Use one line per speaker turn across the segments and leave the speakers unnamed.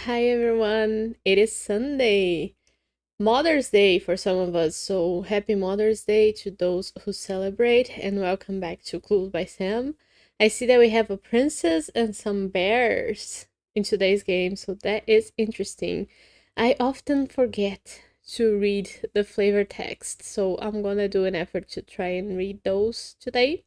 Hi everyone, it is Sunday, Mother's Day for some of us, so happy Mother's Day to those who celebrate, and welcome back to Clues by Sam. I see that we have a princess and some bears in today's game, so that is interesting. I often forget to read the flavor text, so I'm gonna do an effort to try and read those today.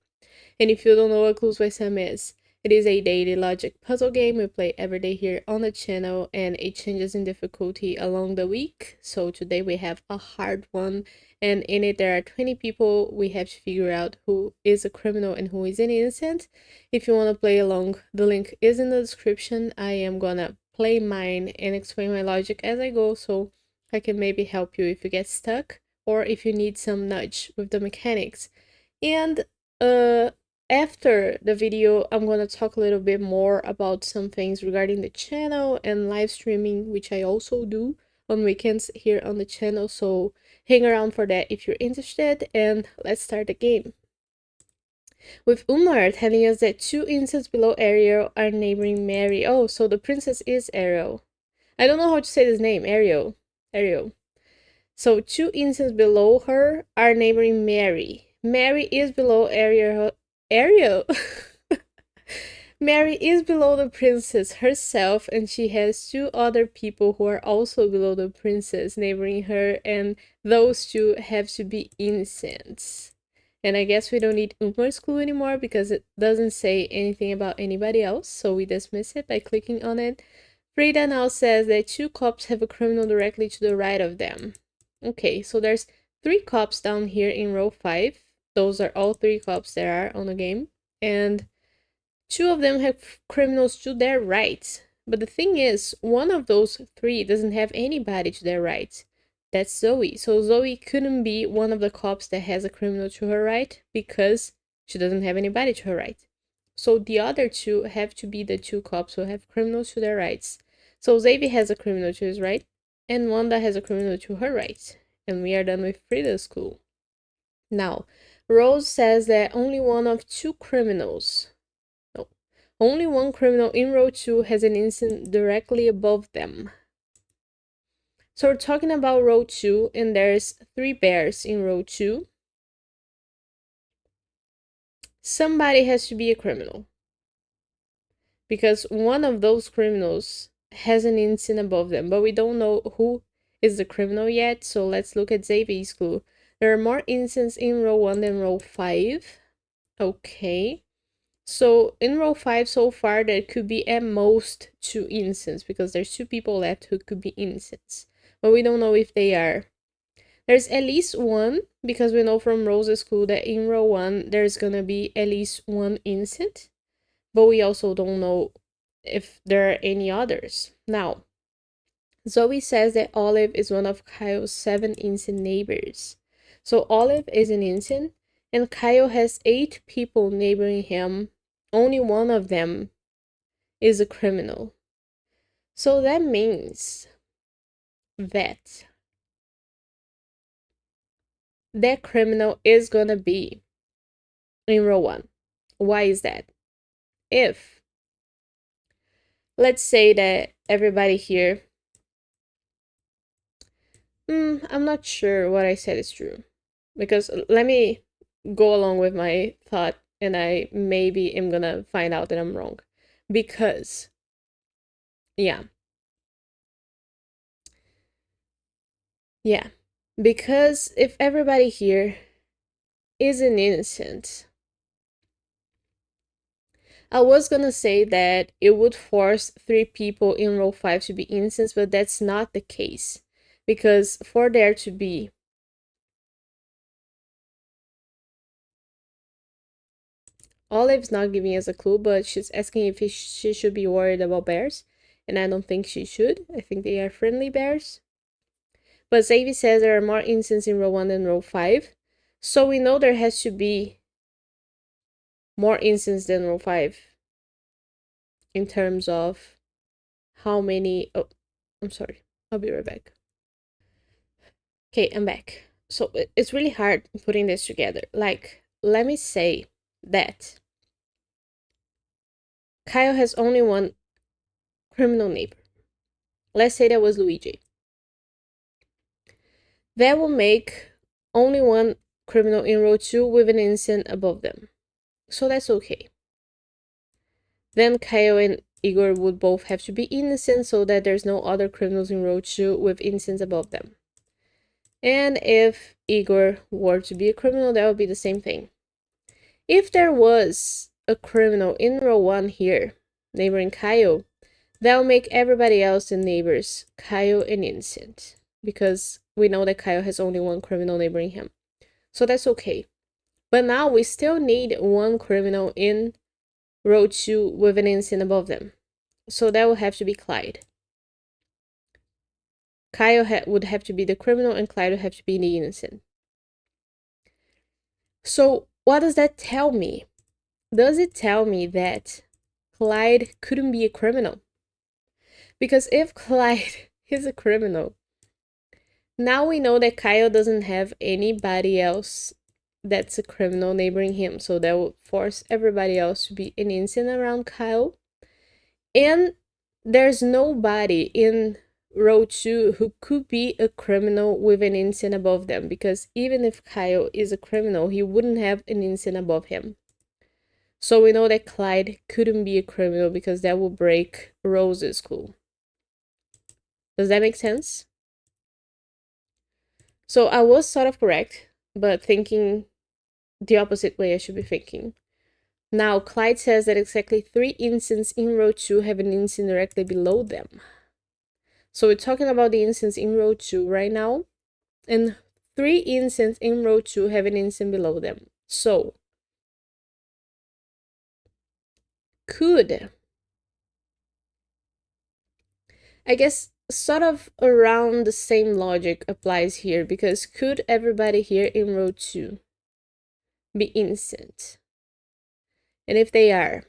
And if you don't know what Clues by Sam is, it is a daily logic puzzle game we play every day here on the channel, and it changes in difficulty along the week. So today we have a hard one, and in it there are 20 people. We have to figure out who is a criminal and who is an innocent. If you want to play along, the link is in the description. I am gonna play mine and explain my logic as I go, so I can maybe help you if you get stuck or if you need some nudge with the mechanics. And uh after the video, I'm gonna talk a little bit more about some things regarding the channel and live streaming, which I also do on weekends here on the channel, so hang around for that if you're interested, and let's start the game. With Umar telling us that two instances below Ariel are neighboring Mary. Oh, so the princess is Ariel. I don't know how to say this name, Ariel. Ariel. So two instances below her are neighboring Mary. Mary is below Ariel. Ariel. Mary is below the princess herself, and she has two other people who are also below the princess neighboring her, and those two have to be innocents. And I guess we don't need Umar's clue anymore because it doesn't say anything about anybody else, so we dismiss it by clicking on it. Frida now says that two cops have a criminal directly to the right of them. Okay, so there's three cops down here in row 5. Those are all three cops there are on the game. And two of them have criminals to their right. But the thing is, one of those three doesn't have anybody to their right. That's Zoe. So Zoe couldn't be one of the cops that has a criminal to her right because she doesn't have anybody to her right. So the other two have to be the two cops who have criminals to their rights. So Xavier has a criminal to his right, and Wanda has a criminal to her right. And we are done with Frida's school. Now, Rose says that only one of two criminals, no, only one criminal in row 2 has an instant directly above them. So we're talking about row 2, and there's 3 bears in row 2. Somebody has to be a criminal, because one of those criminals has an instant above them, but we don't know who is the criminal yet, so let's look at Xavier's clue. There are more instants in row 1 than row 5. Okay. So in row 5 so far, there could be at most 2 innocents because there's 2 people left who could be innocents. But we don't know if they are. There's at least one because we know from Rose's clue that in row 1 there's gonna be at least one innocent. But we also don't know if there are any others. Now, Zoe says that Olive is one of Kyle's 7 innocent neighbors. So Olive is an innocent, and Kyle has 8 people neighboring him. Only one of them is a criminal. So that means that that criminal is gonna be in row 1. Why is that? If, let's say that everybody here, I'm not sure what I said is true. Because let me go along with my thought, and I maybe am gonna find out that I'm wrong. Because, yeah, yeah. Because if everybody here is an innocent, I was gonna say that it would force 3 people in row 5 to be innocents, but that's not the case. Because for there to be Olive's not giving us a clue, but she's asking if she should be worried about bears. And I don't think she should. I think they are friendly bears. But Xavier says there are more instances in row 1 than row 5. So we know there has to be more instances than row 5 in terms of how many. Oh, I'm sorry. I'll be right back. Okay, I'm back. So it's really hard putting this together. Like, let me say that Kyle has only one criminal neighbor. Let's say that was Luigi. That will make only one criminal in row 2 with an innocent above them. So that's okay. Then Kyle and Igor would both have to be innocent so that there's no other criminals in row 2 with innocents above them. And if Igor were to be a criminal, that would be the same thing. If there was a criminal in row 1 here, neighboring Kyle, that will make everybody else the neighbors, Kyle and innocent. Because we know that Kyle has only one criminal neighboring him. So that's okay. But now we still need one criminal in row 2 with an innocent above them. So that would have to be Clyde. Kyle would have to be the criminal and Clyde would have to be the innocent. So what does that tell me? Does it tell me that Clyde couldn't be a criminal? Because if Clyde is a criminal, now we know that Kyle doesn't have anybody else that's a criminal neighboring him. So that would force everybody else to be an innocent around Kyle. And there's nobody in row 2 who could be a criminal with an innocent above them, because even if Kyle is a criminal, he wouldn't have an innocent above him. So we know that Clyde couldn't be a criminal because that would break Rose's clue. Does that make sense? So I was sort of correct, but thinking the opposite way I should be thinking. Now, Clyde says that exactly 3 innocents in row 2 have an innocent directly below them. So we're talking about the innocents in row 2 right now, and 3 innocents in row 2 have an innocent below them. So, could, I guess sort of around the same logic applies here, because could everybody here in row 2 be innocent? And if they are,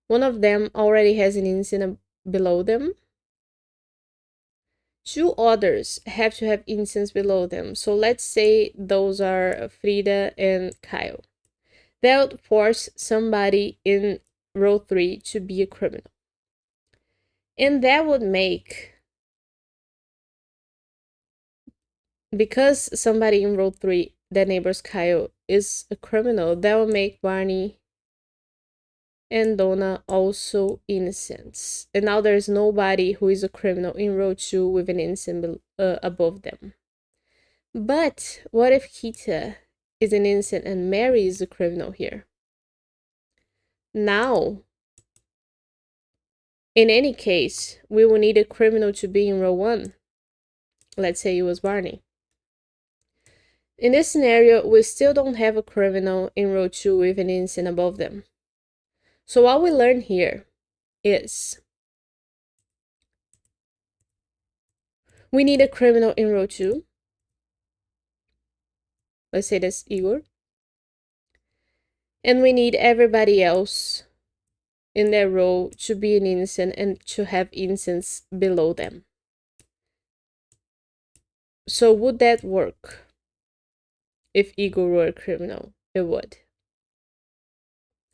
one of them already has an innocent below them. 2 others have to have innocents below them. So let's say those are Frida and Kyle. That would force somebody in row 3 to be a criminal. And that would make, because somebody in row 3 that neighbors Kyle is a criminal, that would make Barney and Donna also innocents. And now there's nobody who is a criminal in row 2 with an innocent above them. But what if Kita is an innocent and Mary is the criminal here? Now, in any case, we will need a criminal to be in row 1. Let's say it was Barney. In this scenario, we still don't have a criminal in row 2 with an innocent above them. So what we learn here is we need a criminal in row 2. Let's say that's Igor. And we need everybody else in their row to be an innocent and to have innocents below them. So would that work? If Igor were a criminal, it would.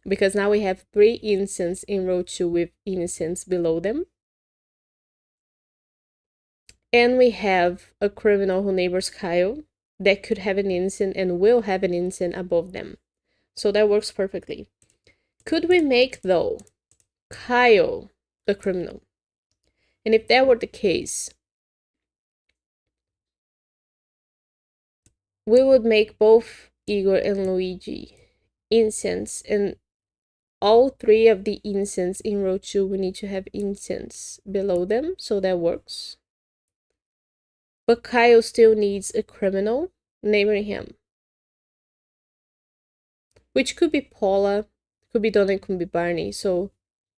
Because now we have 3 innocents in row 2 with innocents below them. And we have a criminal who neighbors Kyle that could have an innocent and will have an innocent above them. So that works perfectly. Could we make, though, Kyle the criminal? And if that were the case, we would make both Igor and Luigi innocents, and all 3 of the innocents in row 2 we need to have innocents below them, so that works. But Kyle still needs a criminal neighboring him, which could be Paula, could be Donna, could be Barney, so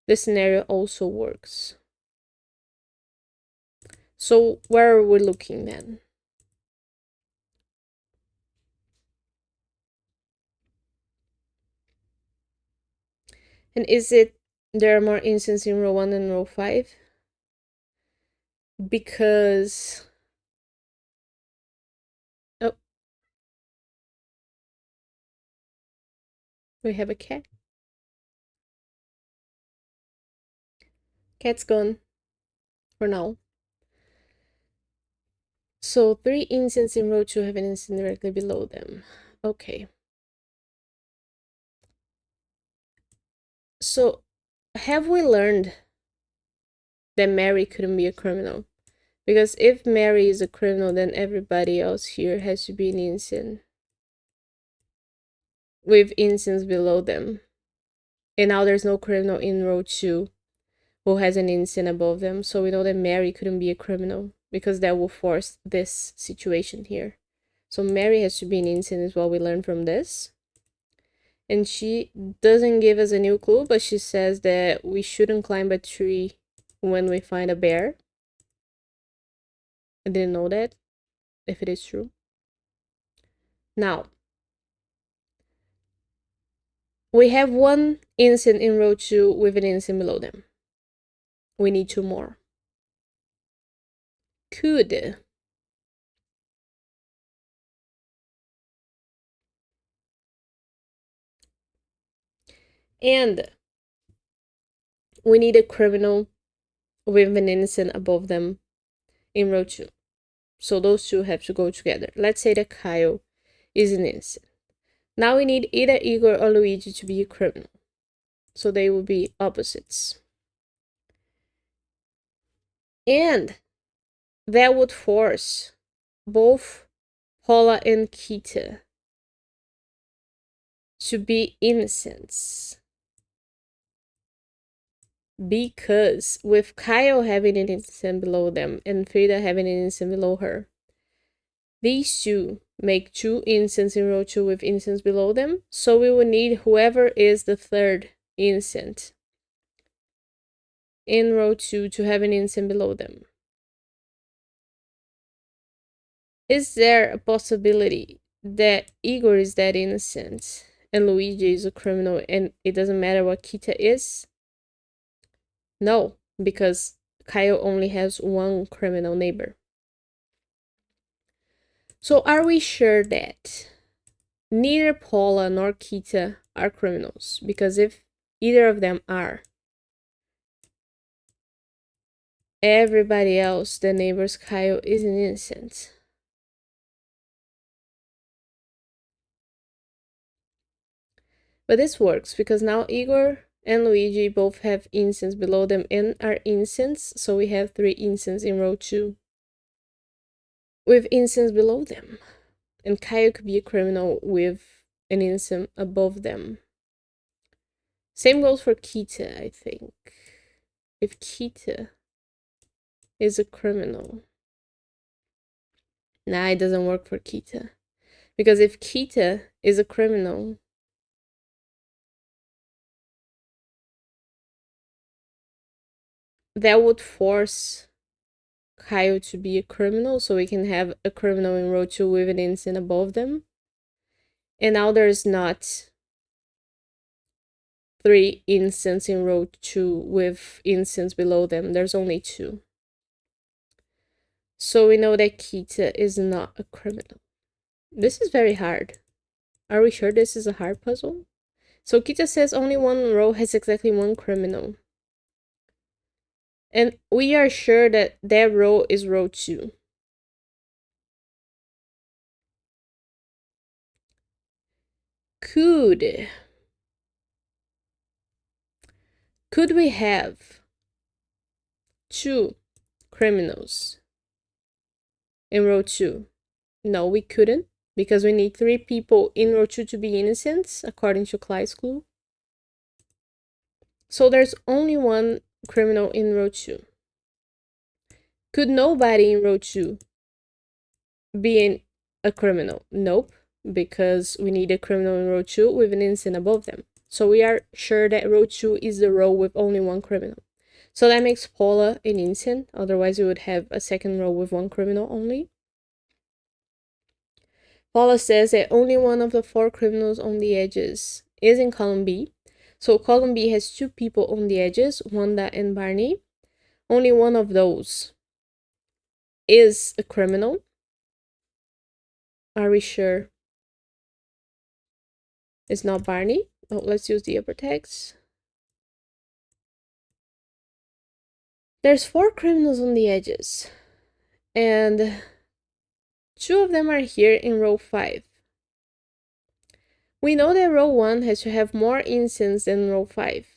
this scenario also works. So where are we looking then? And is it there are more instances in row 1 than row 5? Because oh, we have a cat. Cat's gone. for now. So 3 instances in row 2 have an instant directly below them. Okay. So have we learned that Mary couldn't be a criminal? Because if Mary is a criminal, then everybody else here has to be an instant with instance below them. And now there's no criminal in row 2 who has an instant above them. So we know that Mary couldn't be a criminal because that will force this situation here. So Mary has to be an instant is what we learned from this. And she doesn't give us a new clue, but she says that we shouldn't climb a tree when we find a bear. I didn't know that, if it is true. Now, we have 1 instant in row 2 with an instant below them. We need 2 more. Could. And we need a criminal with an innocent above them in row 2. So those two have to go together. Let's say that Kyle is an innocent. Now we need either Igor or Luigi to be a criminal. So they will be opposites. And that would force both Paula and Kita to be innocents. Because with Kyle having an innocent below them and Frida having an innocent below her, these two make 2 instants in row 2 with instants below them. So we will need whoever is the third instant in row 2 to have an instant below them. Is there a possibility that Igor is that innocent and Luigi is a criminal and it doesn't matter what Kita is? No, because Kyle only has 1 criminal neighbor. So are we sure that neither Paula nor Kita are criminals? Because if either of them are, everybody else, the neighbor's Kyle, is an innocent. But this works because now Igor and Luigi both have instants below them and are instants, so we have 3 instants in row 2 with instants below them. And Kyle could be a criminal with an instant above them. Same goes for Kita, I think. If Kita is a criminal. Nah, it doesn't work for Kita. Because if Kita is a criminal, that would force Kyle to be a criminal, so we can have a criminal in row 2 with an instant above them. And now there's not 3 instants in row 2 with instants below them. There's only 2. So we know that Kita is not a criminal. This is very hard. Are we sure this is a hard puzzle? So Kita says only 1 row has exactly 1 criminal. And we are sure that that row is row 2. Could we have 2 criminals in row 2? No, we couldn't, because we need 3 people in row 2 to be innocents, according to Clyde's clue. So there's only 1 criminal in row 2. Could nobody in row 2 be a criminal? Nope, because we need a criminal in row 2 with an instant above them. So we are sure that row 2 is the row with only 1 criminal. So that makes Paula an instant, otherwise we would have a second row with 1 criminal only. Paula says that only one of the 4 criminals on the edges is in column B. So column B has 2 people on the edges, Wanda and Barney. Only one of those is a criminal. Are we sure it's not Barney? Oh, let's use the upper text. There's 4 criminals on the edges, and 2 of them are here in row 5. We know that row 1 has to have more incense than row 5.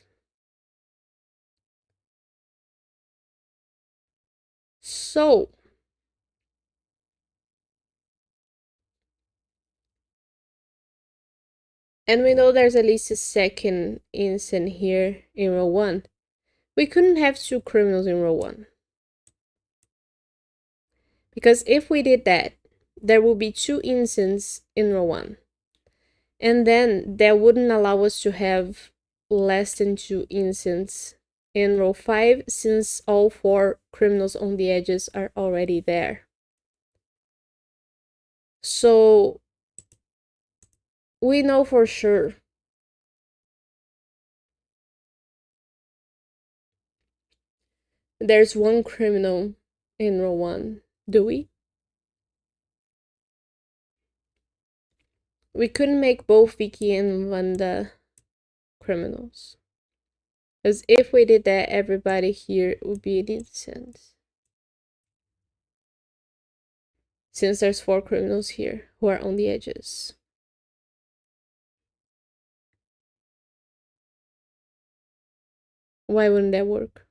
So, and we know there's at least a second incense here in row 1. We couldn't have 2 criminals in row 1. Because if we did that, there will be 2 incense in row 1. And then that wouldn't allow us to have less than 2 incense in row 5, since all 4 criminals on the edges are already there. So we know for sure there's 1 criminal in row 1, do we? We couldn't make both Vicky and Wanda criminals. Because if we did that, everybody here would be innocent. Since there's 4 criminals here who are on the edges. Why wouldn't that work?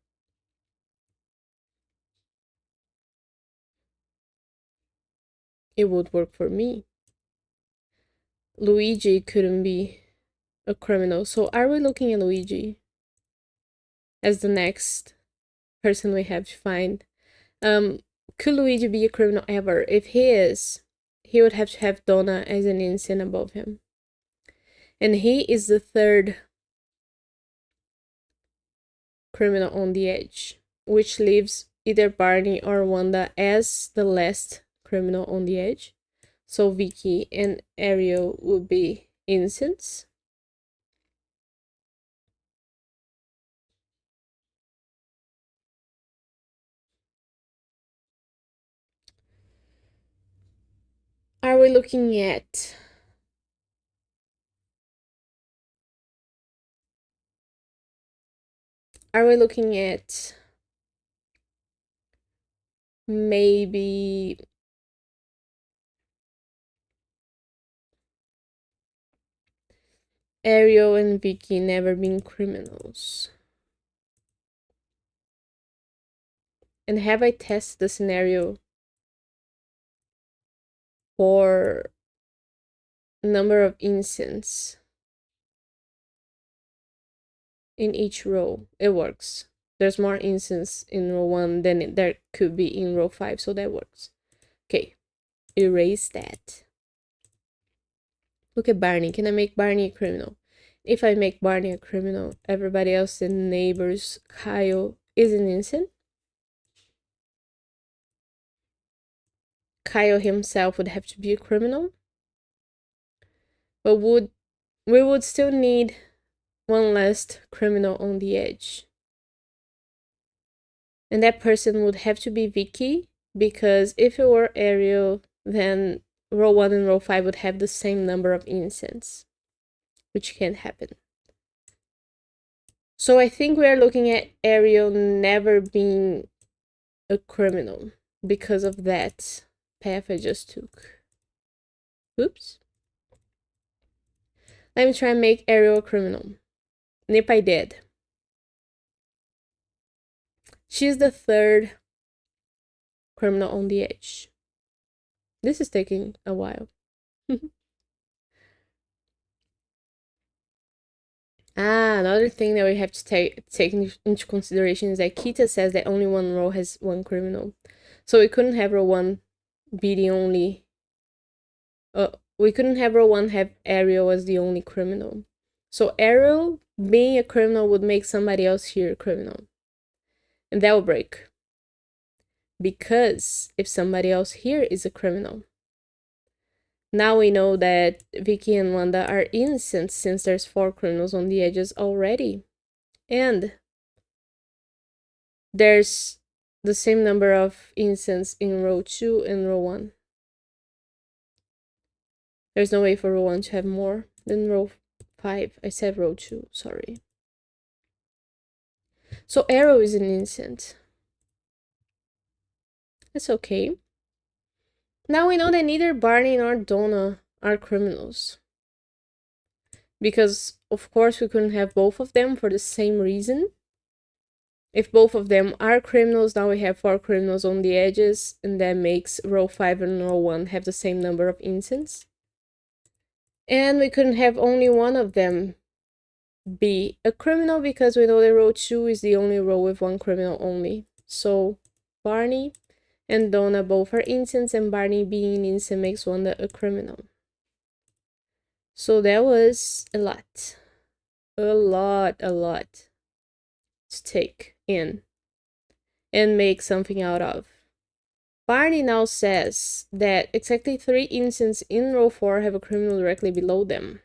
It would work for me. Luigi couldn't be a criminal. So are we looking at Luigi as the next person we have to find? Could Luigi be a criminal ever? If he is, he would have to have Donna as an innocent above him. And he is the 3rd criminal on the edge, which leaves either Barney or Wanda as the last criminal on the edge. So Vicky and Ariel would be innocents. Are we looking at maybe Ariel and Vicky never being criminals? And have I tested the scenario for number of incense in each row? It works. There's more incense in row 1 than there could be in row 5, so that works. Okay, erase that. Look at Barney. Can I make Barney a criminal? If I make Barney a criminal, everybody else, the neighbors, Kyle, is an innocent. Kyle himself would have to be a criminal. But we would still need 1 last criminal on the edge. And that person would have to be Vicky, because if it were Ariel, then row 1 and row 5 would have the same number of incense, which can't happen. So I think we are looking at Ariel never being a criminal because of that path I just took. Oops. Let me try and make Ariel a criminal. And if I did, she's the 3rd criminal on the edge. This is taking a while. Another thing that we have to take into consideration is that Kita says that only 1 row has 1 criminal. So we couldn't have row 1 be the only... we couldn't have row 1 have Ariel as the only criminal. So Ariel being a criminal would make somebody else here a criminal. And that will break. Because if somebody else here is a criminal, now we know that Vicky and Wanda are innocent since there's 4 criminals on the edges already. And there's the same number of innocents in row 2 and row 1. There's no way for row 1 to have more than row 5. I said row 2, sorry. So Arrow is an innocent. It's okay. Now we know that neither Barney nor Donna are criminals. Because, of course, we couldn't have both of them for the same reason. If both of them are criminals, now we have 4 criminals on the edges, and that makes row 5 and row 1 have the same number of innocents. And we couldn't have only one of them be a criminal because we know that row 2 is the only row with 1 criminal only. So Barney and Donna both are innocents, and Barney being innocent makes one a criminal. So that was a lot to take in and make something out of. Barney now says that exactly 3 innocents in row 4 have a criminal directly below them.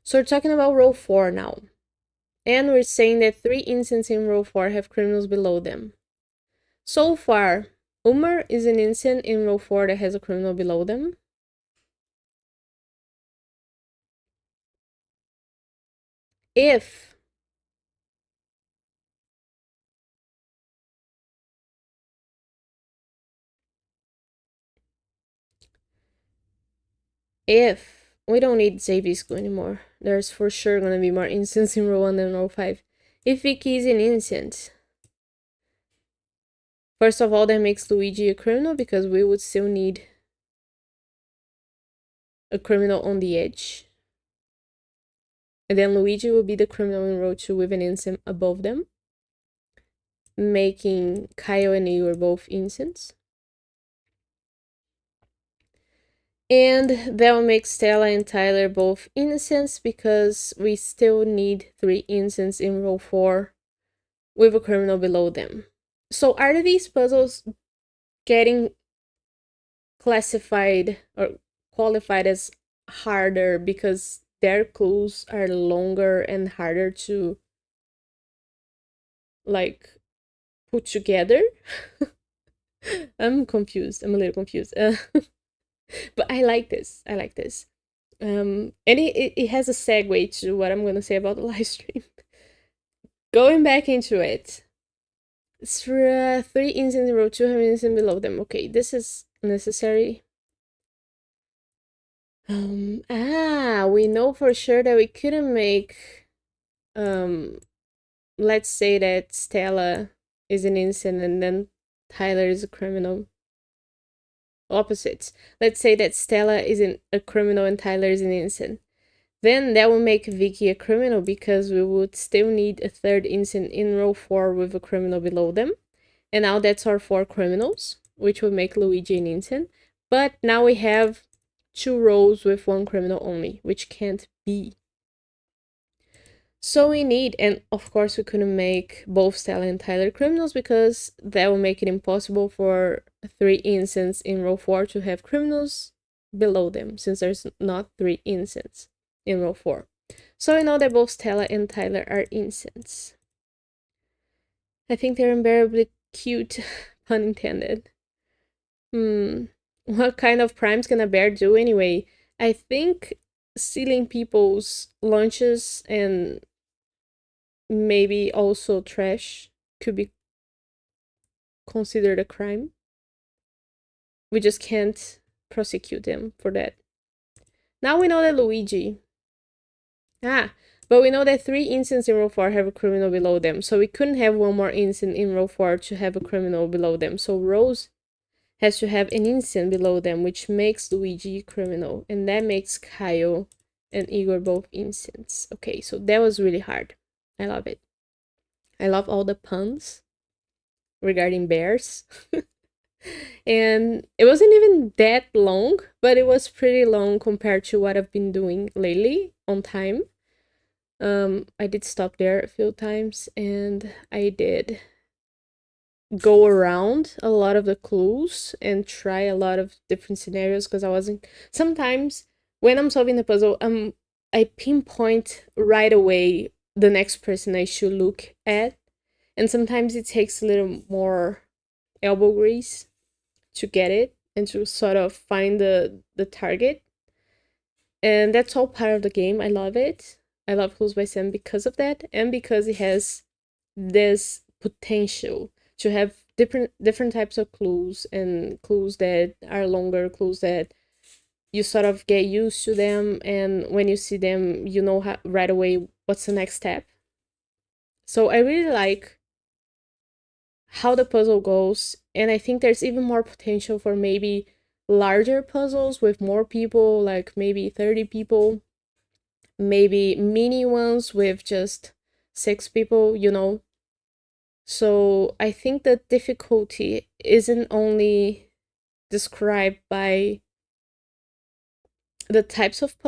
So we're talking about row 4 now. And we're saying that 3 innocents in row 4 have criminals below them. So far, Umar is an innocent in row 4 that has a criminal below them. If we don't need Xavier's School anymore, there's for sure gonna be more innocents in row 1 than row 5. If Vicky is an innocent, first of all, that makes Luigi a criminal because we would still need a criminal on the edge. And then Luigi will be the criminal in row 2 with an innocent above them, making Kyle and Igor both innocents. And that will make Stella and Tyler both innocents because we still need 3 innocents in row 4 with a criminal below them. So are these puzzles getting classified or qualified as harder because their clues are longer and harder to like put together? I'm confused. I'm a little confused. But I like this. And it has a segue to what I'm going to say about the live stream. Going back into it. It's for 3 innocents in row 2 have innocent below them. Okay, this is necessary. We know for sure that we couldn't make let's say that Stella is an innocent and then Tyler is a criminal. Opposites. Let's say that Stella isn't a criminal and Tyler is an innocent. Then that will make Vicky a criminal because we would still need a 3rd innocent in row 4 with a criminal below them. And now that's our 4 criminals, which will make Luigi an innocent. But now we have 2 rows with 1 criminal only, which can't be. So we need, and of course we couldn't make both Stella and Tyler criminals because that will make it impossible for 3 innocents in row 4 to have criminals below them, since there's not 3 innocents in row 4. So we know that both Stella and Tyler are innocents. I think they're unbearably cute, pun intended. What kind of crimes can a bear do anyway? I think stealing people's lunches and maybe also trash could be considered a crime. We just can't prosecute them for that. Now we know that Luigi. But we know that 3 innocents in row 4 have a criminal below them, so we couldn't have 1 more innocent in row 4 to have a criminal below them. So Rose has to have an innocent below them, which makes Luigi criminal, and that makes Kyle and Igor both innocents. Okay, so that was really hard. I love it. I love all the puns regarding bears. And it wasn't even that long, but it was pretty long compared to what I've been doing lately on time. I did stop there a few times and I did go around a lot of the clues and try a lot of different scenarios because I wasn't. Sometimes when I'm solving the puzzle, I pinpoint right away the next person I should look at, and sometimes it takes a little more elbow grease to get it and to sort of find the target. And that's all part of the game. I love it. I love Clues by Sam because of that, and because it has this potential to have different types of clues, and clues that are longer, clues that you sort of get used to them, and when you see them, you know right away what's the next step. So I really like how the puzzle goes, and I think there's even more potential for maybe larger puzzles with more people, like maybe 30 people, maybe mini ones with just 6 people, you know. So I think the difficulty isn't only described by the types of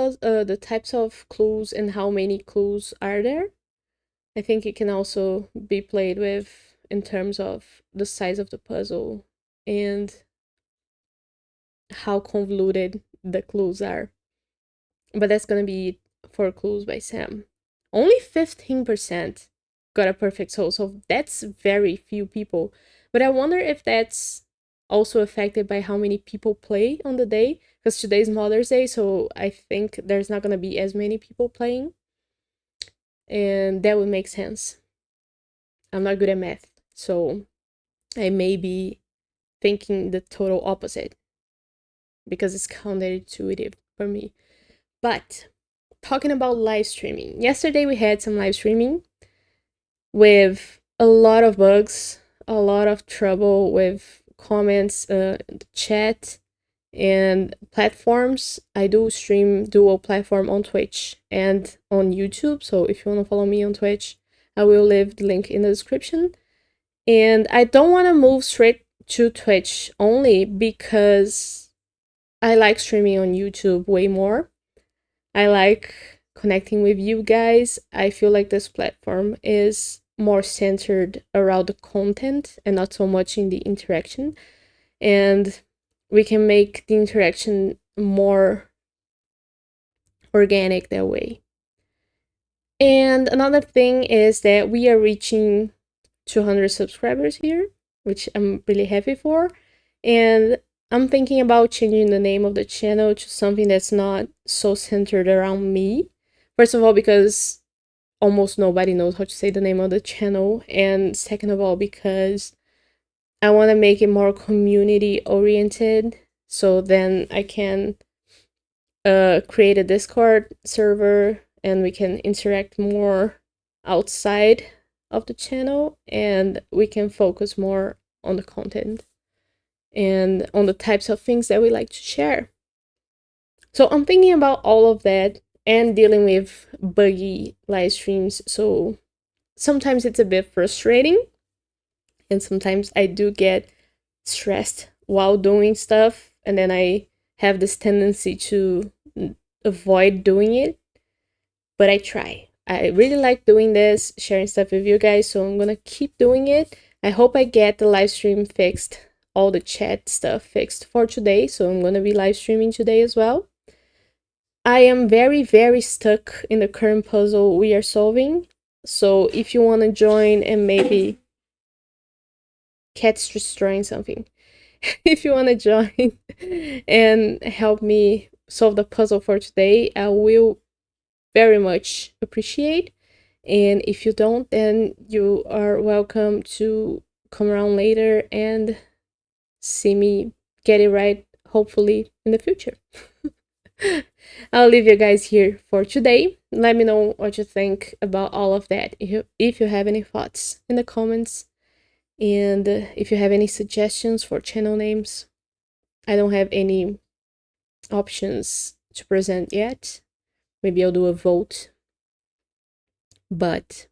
clues and how many clues are there. I think it can also be played with in terms of the size of the puzzle and how convoluted the clues are. But that's gonna be for Clues by Sam. Only 15% got a perfect soul, so that's very few people. But I wonder if that's also affected by how many people play on the day, because today's Mother's Day, so I think there's not gonna be as many people playing, and that would make sense. I'm not good at math, so I may be thinking the total opposite because it's counterintuitive for me. But talking about live streaming, yesterday we had some live streaming with a lot of bugs, a lot of trouble with comments, chat, and platforms. I do stream dual platform on Twitch and on YouTube, so if you want to follow me on Twitch, I will leave the link in the description. And I don't want to move straight to Twitch only because I like streaming on YouTube way more. I like connecting with you guys. I feel like this platform is more centered around the content and not so much in the interaction. And we can make the interaction more organic that way. And another thing is that we are reaching 200 subscribers here, which I'm really happy for. And I'm thinking about changing the name of the channel to something that's not so centered around me. First of all, because almost nobody knows how to say the name of the channel. And second of all, because I want to make it more community oriented. So then I can create a Discord server and we can interact more outside of the channel, and we can focus more on the content and on the types of things that we like to share. So I'm thinking about all of that and dealing with buggy live streams. So sometimes it's a bit frustrating, and sometimes I do get stressed while doing stuff, and then I have this tendency to avoid doing it, but I try. I really like doing this, sharing stuff with you guys, so I'm gonna keep doing it. I hope I get the live stream fixed, all the chat stuff fixed for today, so I'm gonna be live streaming today as well. I am very, very stuck in the current puzzle we are solving, so if you want to join and maybe Cat's destroying something. If you want to join and help me solve the puzzle for today, I will very much appreciate. And if you don't, then you are welcome to come around later and see me get it right, hopefully in the future. I'll leave you guys here for today. Let me know what you think about all of that, if you have any thoughts in the comments, and if you have any suggestions for channel names. I don't have any options to present yet. Maybe I'll do a vote, but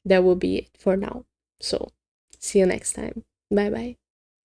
that will be it for now. So see you next time. Bye bye.